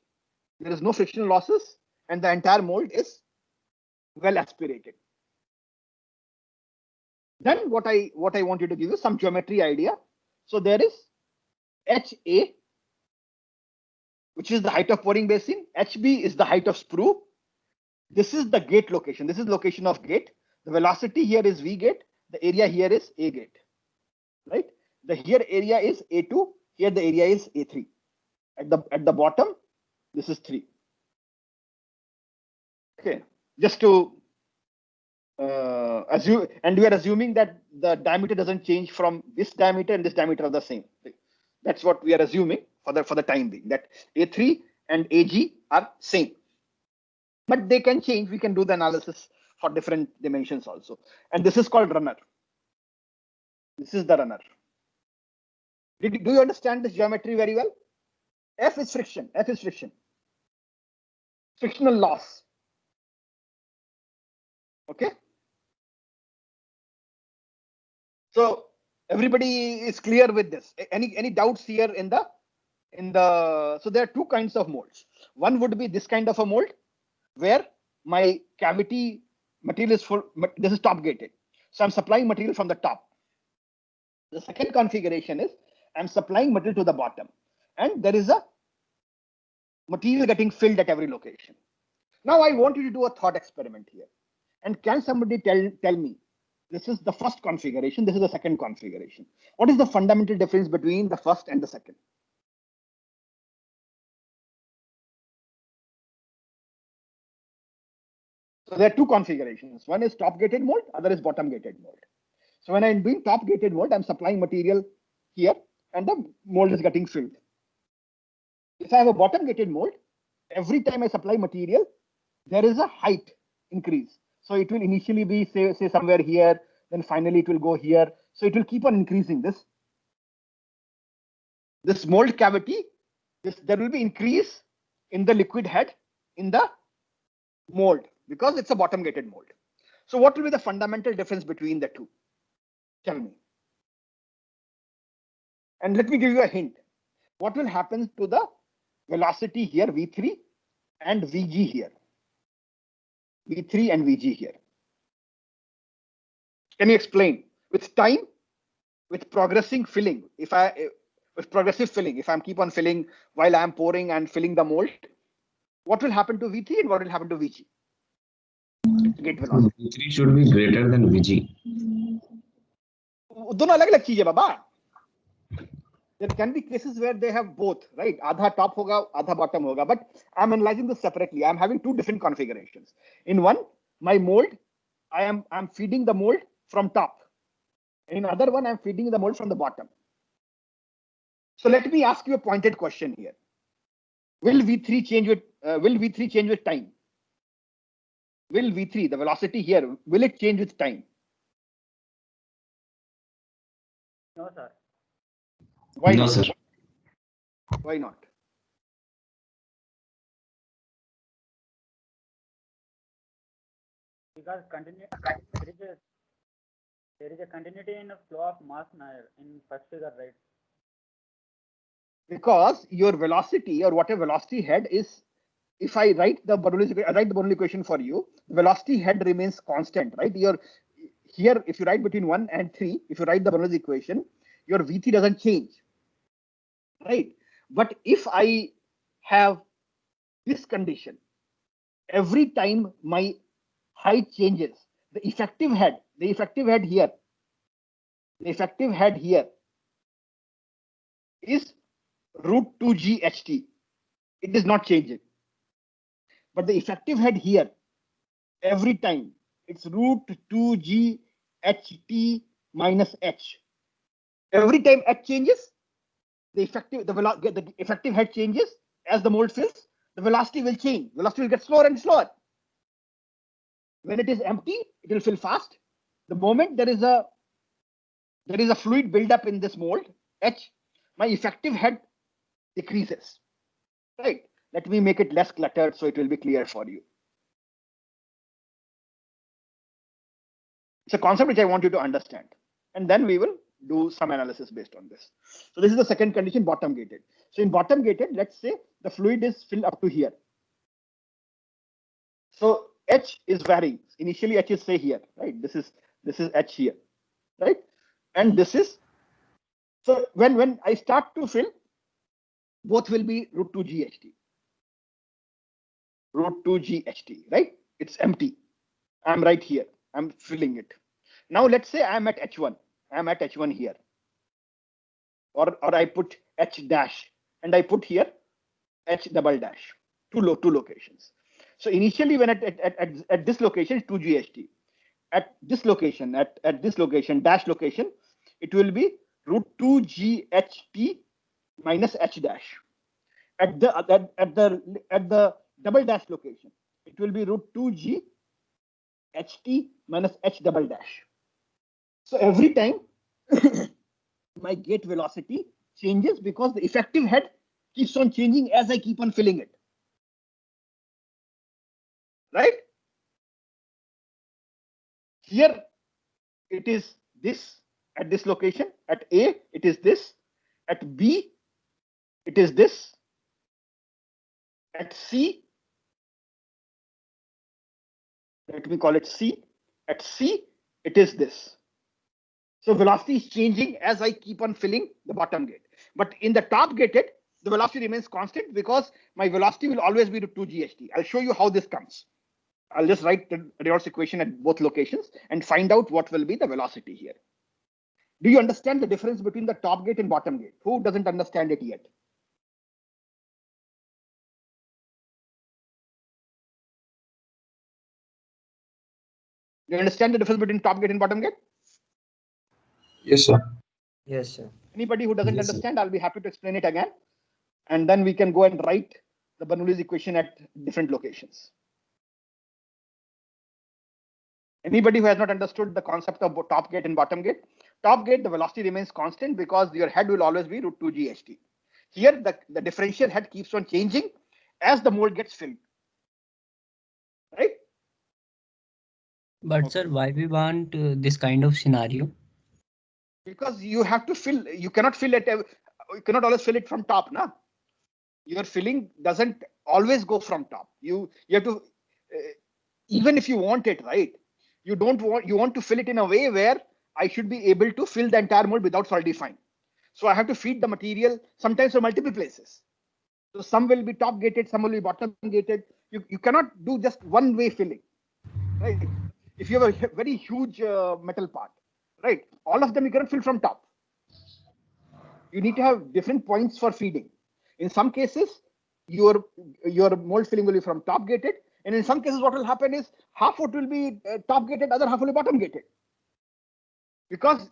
There is no frictional losses, and the entire mold is well aspirated. Then what I want you to give you some geometry idea. So there is HA, which is the height of pouring basin. HB is the height of sprue. This is the gate location. This is location of gate. The velocity here is V gate. The area here is A gate, right? The here area is A2. Here the area is A3. At the bottom, this is 3. Okay, just to assume, and we are assuming that the diameter doesn't change from this diameter and this diameter are the same. That's what we are assuming for the time being, that A3 and AG are same. But they can change. We can do the analysis for different dimensions also. And this is called runner. This is the runner. Do you understand this geometry very well? F is friction. F is friction. Frictional loss. Okay. So everybody is clear with this. Any doubts here in the so there are two kinds of molds. One would be this kind of a mold where my cavity material is full. This is top gated. So I'm supplying material from the top. The second configuration is I'm supplying material to the bottom, and there is a material getting filled at every location. Now I want you to do a thought experiment here. And can somebody tell me, this is the first configuration, this is the second configuration. What is the fundamental difference between the first and the second? So there are two configurations. One is top gated mold, other is bottom gated mold. So when I'm doing top gated mold, I'm supplying material here and the mold is getting filled. If I have a bottom gated mold, every time I supply material, there is a height increase. So it will initially be say somewhere here, then finally it will go here. So it will keep on increasing this mold cavity. There will be increase in the liquid head in the mold because it's a bottom gated mold. So what will be the fundamental difference between the two? Tell me. And let me give you a hint. What will happen to the velocity here, V3 and VG here? V3 and VG here. Can you explain? With time, with progressing filling, with progressive filling, if I keep on filling while I am pouring and filling the mold, what will happen to V3 and what will happen to VG? Gate velocity. V3 should be greater than VG. दोनों अलग-अलग चीजें बाबा. There can be cases where they have both, right? Adha top hoga, adha bottom hoga. But I'm analyzing this separately. I'm having two different configurations. In one, my mold, I'm feeding the mold from top. In other one, I'm feeding the mold from the bottom. So let me ask you a pointed question here. Will V3 change with time? Will V3, the velocity here, will it change with time? No, sir. Why No, not? sir. Why not? Because there is a continuity in the flow of mass in first figure, right? Because your velocity or whatever velocity head is, if I write the Bernoulli equation for you, velocity head remains constant, right? Here, if you write between 1 and 3, if you write the Bernoulli equation, your V3 doesn't change, right? But if I have this condition, every time my height changes, the effective head here is root 2g ht. It is not changing. But the effective head here, every time, it's root 2g ht minus h. Every time h changes, the effective head changes as the mold fills, the velocity will change. Velocity will get slower and slower. When it is empty, it will fill fast. The moment there is a fluid buildup in this mold, H, my effective head decreases, right? Let me make it less cluttered so it will be clear for you. It's a concept which I want you to understand. And then we will do some analysis based on this. So this is the second condition, bottom gated. So in bottom gated, let's say the fluid is filled up to here. So H is varying. Initially H is say here, right? This is H here, right? And this is, so when I start to fill, both will be root 2 GHT. Root 2 GHT, right? It's empty. I'm right here. I'm filling it. Now let's say I'm at H1. I'm at H1 here. Or I put H dash and I put here H double dash. Two locations. So initially when at this location, 2 GHT. At this location, at this location, dash location, it will be root 2 GHT minus H dash. At the double dash location, it will be root 2 G HT minus H double dash. So every time my gate velocity changes because the effective head keeps on changing as I keep on filling it. Right? Here it is this at this location. At A, it is this. At B, it is this. At C, let me call it C. At C, it is this. So velocity is changing as I keep on filling the bottom gate. But in the top gated, the velocity remains constant because my velocity will always be to 2 GHT. I'll show you how this comes. I'll just write the Reynolds equation at both locations and find out what will be the velocity here. Do you understand the difference between the top gate and bottom gate? Who doesn't understand it yet? Do you understand the difference between top gate and bottom gate? Yes, sir. Yes, sir. Anybody who doesn't Yes, sir. understand, I'll be happy to explain it again. And then we can go and write the Bernoulli's equation at different locations. Anybody who has not understood the concept of top gate and bottom gate? Top gate, the velocity remains constant because your head will always be root 2 GHT. Here, the differential head keeps on changing as the mold gets filled. Right? But sir, why we want this kind of scenario? Because you have to fill, you cannot fill it, you cannot always fill it from top, na? Your filling doesn't always go from top. You have to, even if you want it, right? You want to fill it in a way where I should be able to fill the entire mold without solidifying. So I have to feed the material sometimes from multiple places. So some will be top gated, some will be bottom gated. You cannot do just one way filling, right? If you have a very huge metal part, right? All of them you cannot fill from top. You need to have different points for feeding. In some cases, your mold filling will be from top gated. And in some cases, what will happen is half it will be top gated, other half will be bottom gated. Because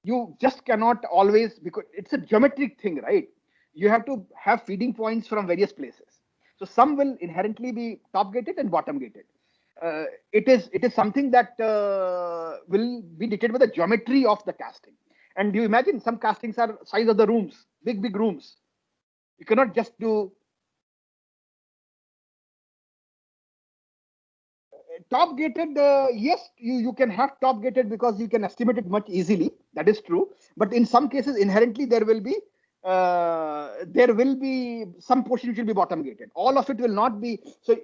you just cannot always, because it's a geometric thing, right? You have to have feeding points from various places. So some will inherently be top gated and bottom gated. It is something that will be dictated by the geometry of the casting. And you imagine some castings are size of the rooms, big rooms. You cannot just do top gated. Yes, you can have top gated because you can estimate it much easily. That is true. But in some cases, inherently there will be some portion which will be bottom gated. All of it will not be. So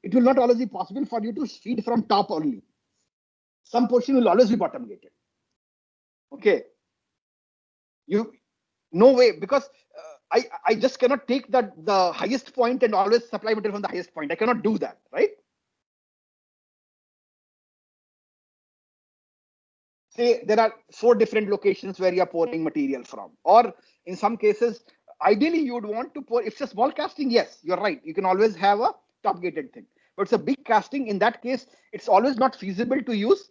it will not always be possible for you to feed from top only. Some portion will always be bottom gated. Okay. No way, because I just cannot take the highest point and always supply material from the highest point. I cannot do that, right? Say there are 4 different locations where you are pouring material from, or in some cases, ideally you would want to pour. If it's a small casting, yes, you're right. You can always have a top gated thing, but it's a big casting. In that case, it's always not feasible to use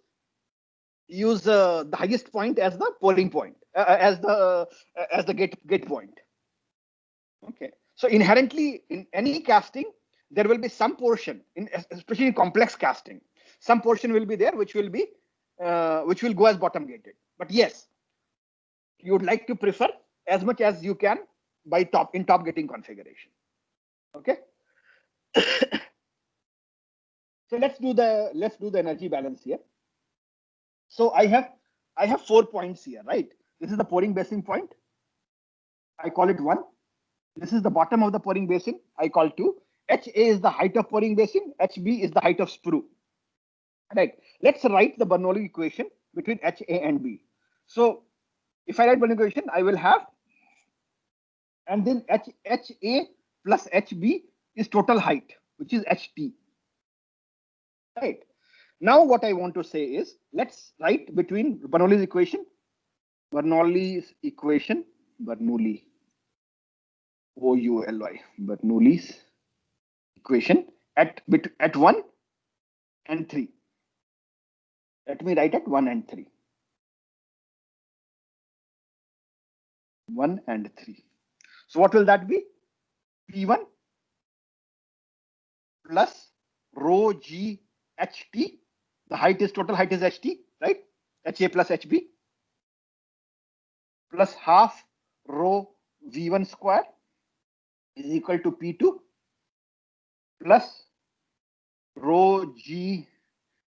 the highest point as the pouring point, as the gate point. Okay, so inherently in any casting, there will be some portion, especially in complex casting, some portion will be there which will go as bottom gated. But yes, you would like to prefer as much as you can by top gating configuration. Okay. So let's do the energy balance here. So I have 4 points here, right? This is the pouring basin point. I call it 1. This is the bottom of the pouring basin. I call 2. HA is the height of pouring basin. HB is the height of sprue. Right. Let's write the Bernoulli equation between HA and B. So if I write Bernoulli equation, I will have, and then HA plus HB is total height, which is HT. Right. Now what I want to say is, let's write between Bernoulli's equation, Bernoulli's equation, Bernoulli, O-U-L-Y, Bernoulli's equation at 1 and 3. Let me write at 1 and 3. 1 and 3. So what will that be? P1 plus rho G HT. The height is total height is HT, right? HA plus HB plus half rho V1 square is equal to P2 plus rho G,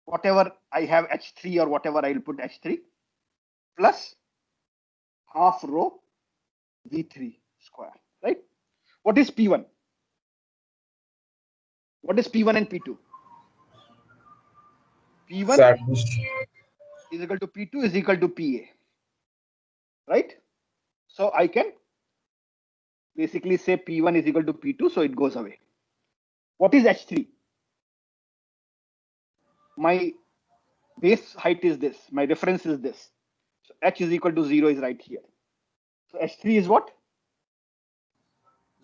whatever I have H3 or whatever I'll put H3 plus half rho V3 square, right? What is P1? What is P1 and P2? P1 Exactly. is equal to P2 is equal to PA, right? So I can basically say P1 is equal to P2, so it goes away. What is H3? My base height is this, my reference is this. So H is equal to 0 is right here. So H3 is what?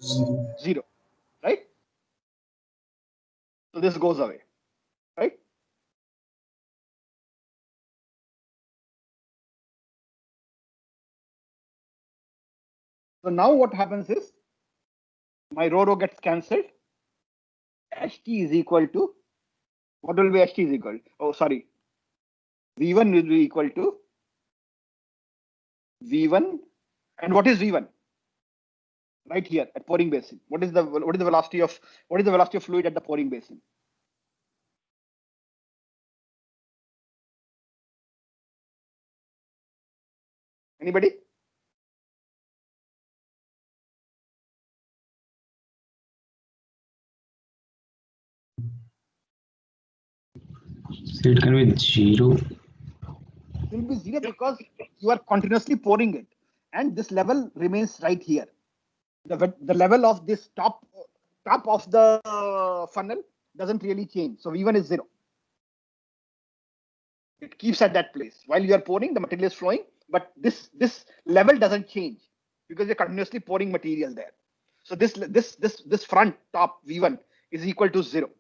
0, right? So this goes away, right? So now what happens is my rho gets cancelled. HT is equal to, what will be HT is equal? Oh, sorry. V1 will be equal to V1. And what is V1? Right here at pouring basin. What is the velocity of fluid at the pouring basin? Anybody? So it can be 0. It will be 0 because you are continuously pouring it, and this level remains right here. The level of this top of the funnel doesn't really change. So V1 is 0. It keeps at that place. While you are pouring, the material is flowing, but this level doesn't change because you're continuously pouring material there. So this front top V1 is equal to 0.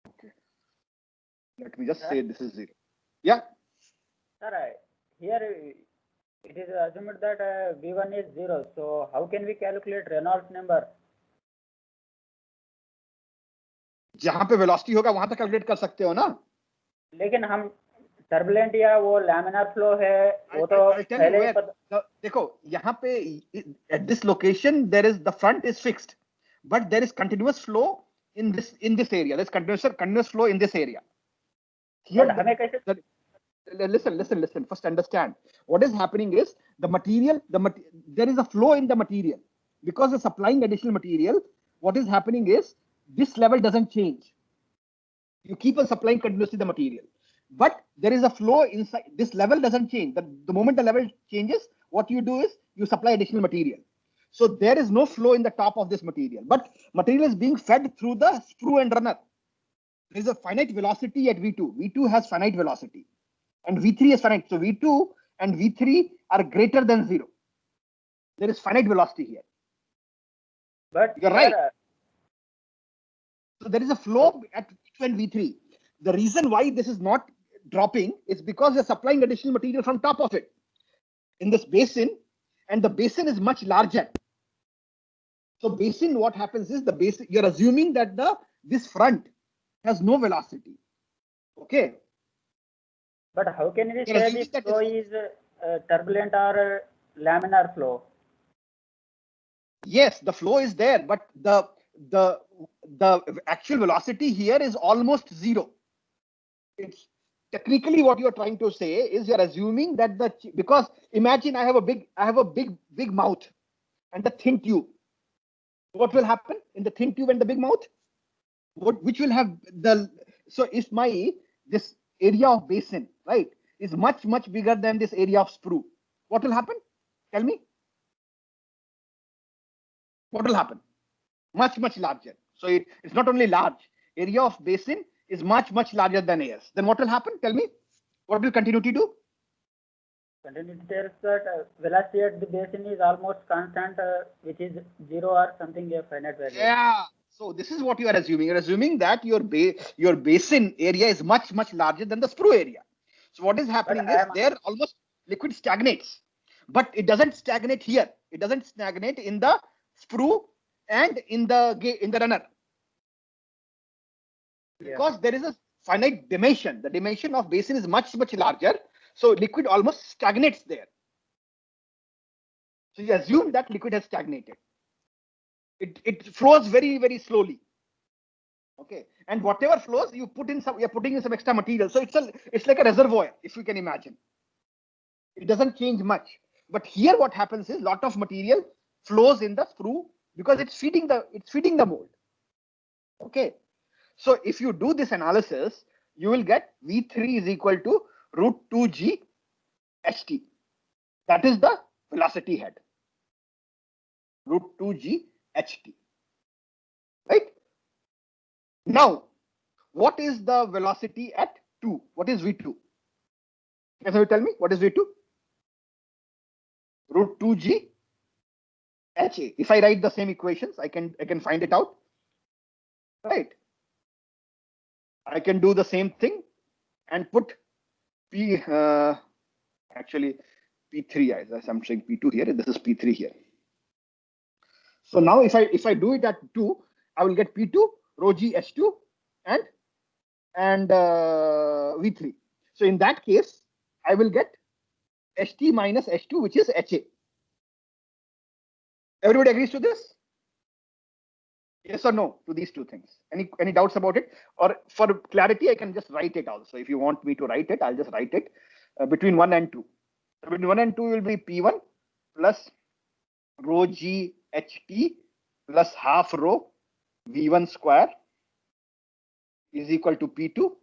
Okay. Let me just say this is 0. Yeah. Sir, here it is assumed that V1 is 0. So how can we calculate Reynolds number? जहां पे velocity होगा वहां तक calculate कर सकते हो ना. लेकिन हम टर्बुलेंट या वो लैमिनार फ्लो है वो तो पहले ही पता. देखो यहाँ पे at this location there is the front is fixed, but there is continuous flow in this area. There's continuous flow in this area. Here, हमें कैसे? Listen. First, understand what is happening is the material. There is a flow in the material because you're supplying additional material. What is happening is this level doesn't change. You keep on supplying continuously the material, but there is a flow inside. This level doesn't change. The moment the level changes, what you do is you supply additional material. So there is no flow in the top of this material, but material is being fed through the sprue and runner. There is a finite velocity at V2. V2 has finite velocity, and V3 is finite. So V2 and V3 are greater than 0. There is finite velocity here. But you're right. So there is a flow at V2 and V3. The reason why this is not dropping is because you're supplying additional material from top of it in this basin, and the basin is much larger. So basin, what happens is the basin, you're assuming that this front has no velocity. Okay. But how can we say this flow is turbulent or laminar flow? Yes, the flow is there, but the actual velocity here is almost zero. It's technically what you're trying to say is you're assuming that because imagine I have a big mouth and the thin tube. What will happen in the thin tube and the big mouth? Which will have so if this area of basin, right, is much bigger than this area of sprue, what will happen? Tell me. What will happen? Much larger. So it's not only large, area of basin is much larger than AS. Then what will happen? Tell me. What will continuity do? Continuity tells that velocity at the basin is almost constant, which is 0 or something a finite value. Yeah. So this is what you are assuming. You're assuming that your basin area is much larger than the sprue area. So what is happening is there almost liquid stagnates, but it doesn't stagnate here. It doesn't stagnate in the sprue and in the runner, because there is a finite dimension. The dimension of basin is much larger, so liquid almost stagnates there. So you assume that liquid has stagnated. It flows very slowly. Okay, and whatever flows, you're putting in some extra material. So it's like a reservoir, if you can imagine. It doesn't change much. But here what happens is lot of material flows in the sprue because it's feeding the mold. Okay, so if you do this analysis, you will get V3 is equal to root 2g ht. That is the velocity head. Root 2g ht. Right? Now, what is the velocity at 2? What is V2? Can you tell me what is V2? Root 2g ha. If I write the same equations, I can find it out. Right? I can do the same thing and put P actually P3 as I'm saying P2 here. This is P3 here. So now if I do it at 2, I will get P2 rho g h2 and V3. So in that case, I will get ht minus h2, which is ha. Everybody agrees to this? Yes or no to these two things? Any doubts about it? Or for clarity, I can just write it also. If you want me to write it, I'll just write it between 1 and 2. So between 1 and 2 will be P1 plus rho g ht plus half rho V1 square is equal to P2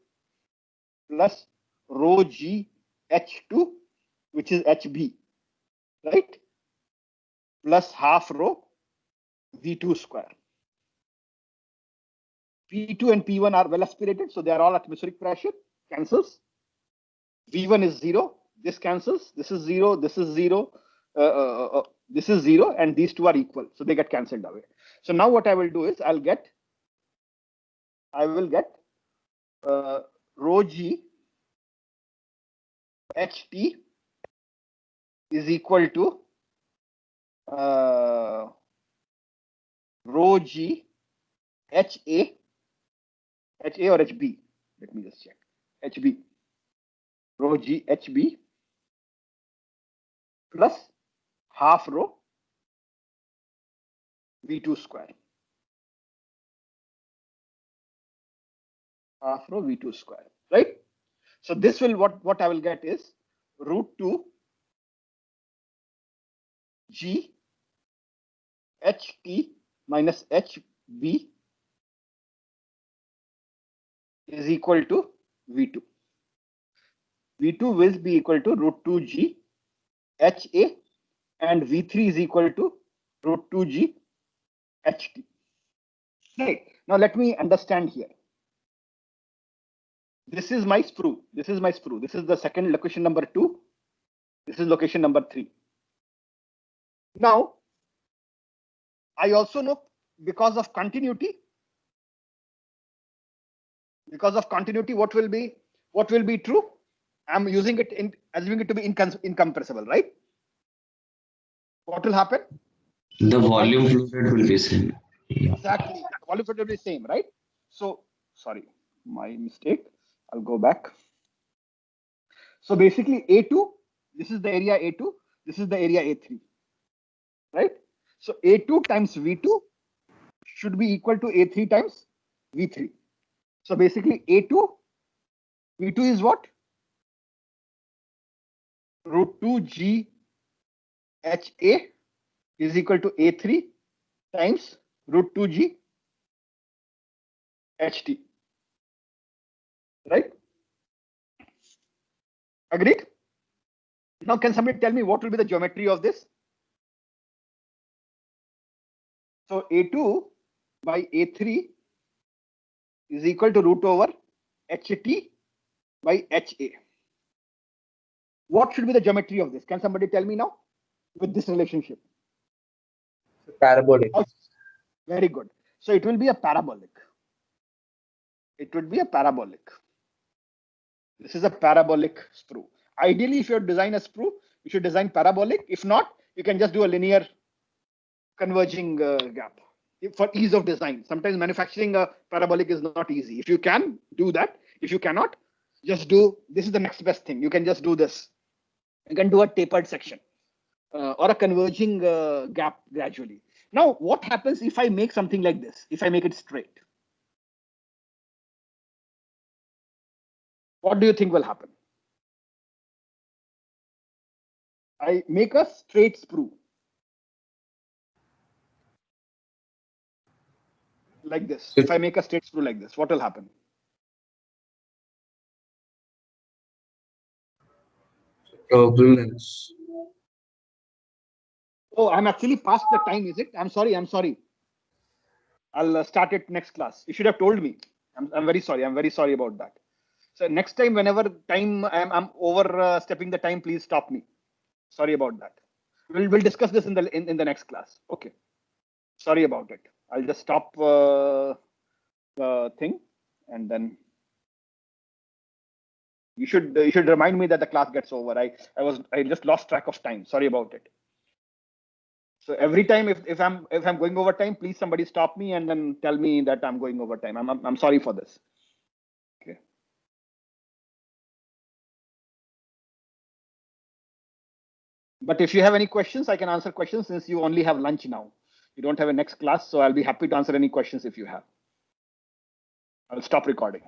plus rho g h2, which is hb, right? Plus half rho V2 square. P2 and P1 are well aspirated, so they are all atmospheric pressure, cancels. V1 is 0, this cancels, this is 0, this is 0, this is 0, and these two are equal, so they get cancelled away. So now what I will do is I will get rho g ht is equal to rho g ha or hb. Let me just check. hb, rho g hb plus half rho V2 square. Half rho V2 square, right? So this will what I will get is root 2 g ht minus hb is equal to V2. V2 will be equal to root 2 g ha, and V3 is equal to root 2 g ht. Right. Now let me understand here. This is my sprue. This is my sprue. This is the second location number 2. This is location number 3. Now, I also know because of continuity, what will be true? I'm using it assuming it to be incompressible, right? What will happen? The volume flow rate will be same. Exactly. The volume flow rate will be same, right? So, sorry, my mistake. I'll go back. So basically A2, this is the area A2, this is the area A3, right? So A2 times V2 should be equal to A3 times V3. So basically A2, V2 is what? Root 2 G HA is equal to A3 times root 2 G HT. Right? Agreed? Now, can somebody tell me what will be the geometry of this? So A2 by A3 is equal to root over HT by HA. What should be the geometry of this? Can somebody tell me now with this relationship? Parabolic. Oh, very good. So it will be a parabolic. It would be a parabolic. This is a parabolic sprue. Ideally, if you design a sprue, you should design parabolic. If not, you can just do a linear converging gap for ease of design. Sometimes manufacturing a parabolic is not easy. If you can do that, if you cannot, just do, this is the next best thing. You can just do this. You can do a tapered section or a converging gap gradually. Now, what happens if I make something like this? If I make it straight? What do you think will happen? I make a straight sprue. Like this. If I make a straight sprue like this, what will happen? Turbulence. Oh, I'm actually past the time, is it? I'm sorry. I'll start it next class. You should have told me. I'm very sorry. I'm very sorry about that. So next time, whenever time I'm overstepping the time, please stop me. Sorry about that. We'll discuss this in the next class. Okay. Sorry about it. I'll just stop the thing, and then you should remind me that the class gets over. I just lost track of time. Sorry about it. So every time if I'm going over time, please somebody stop me and then tell me that I'm going over time. I'm sorry for this. Okay. But if you have any questions, I can answer questions since you only have lunch now. You don't have a next class, so I'll be happy to answer any questions if you have. I'll stop recording.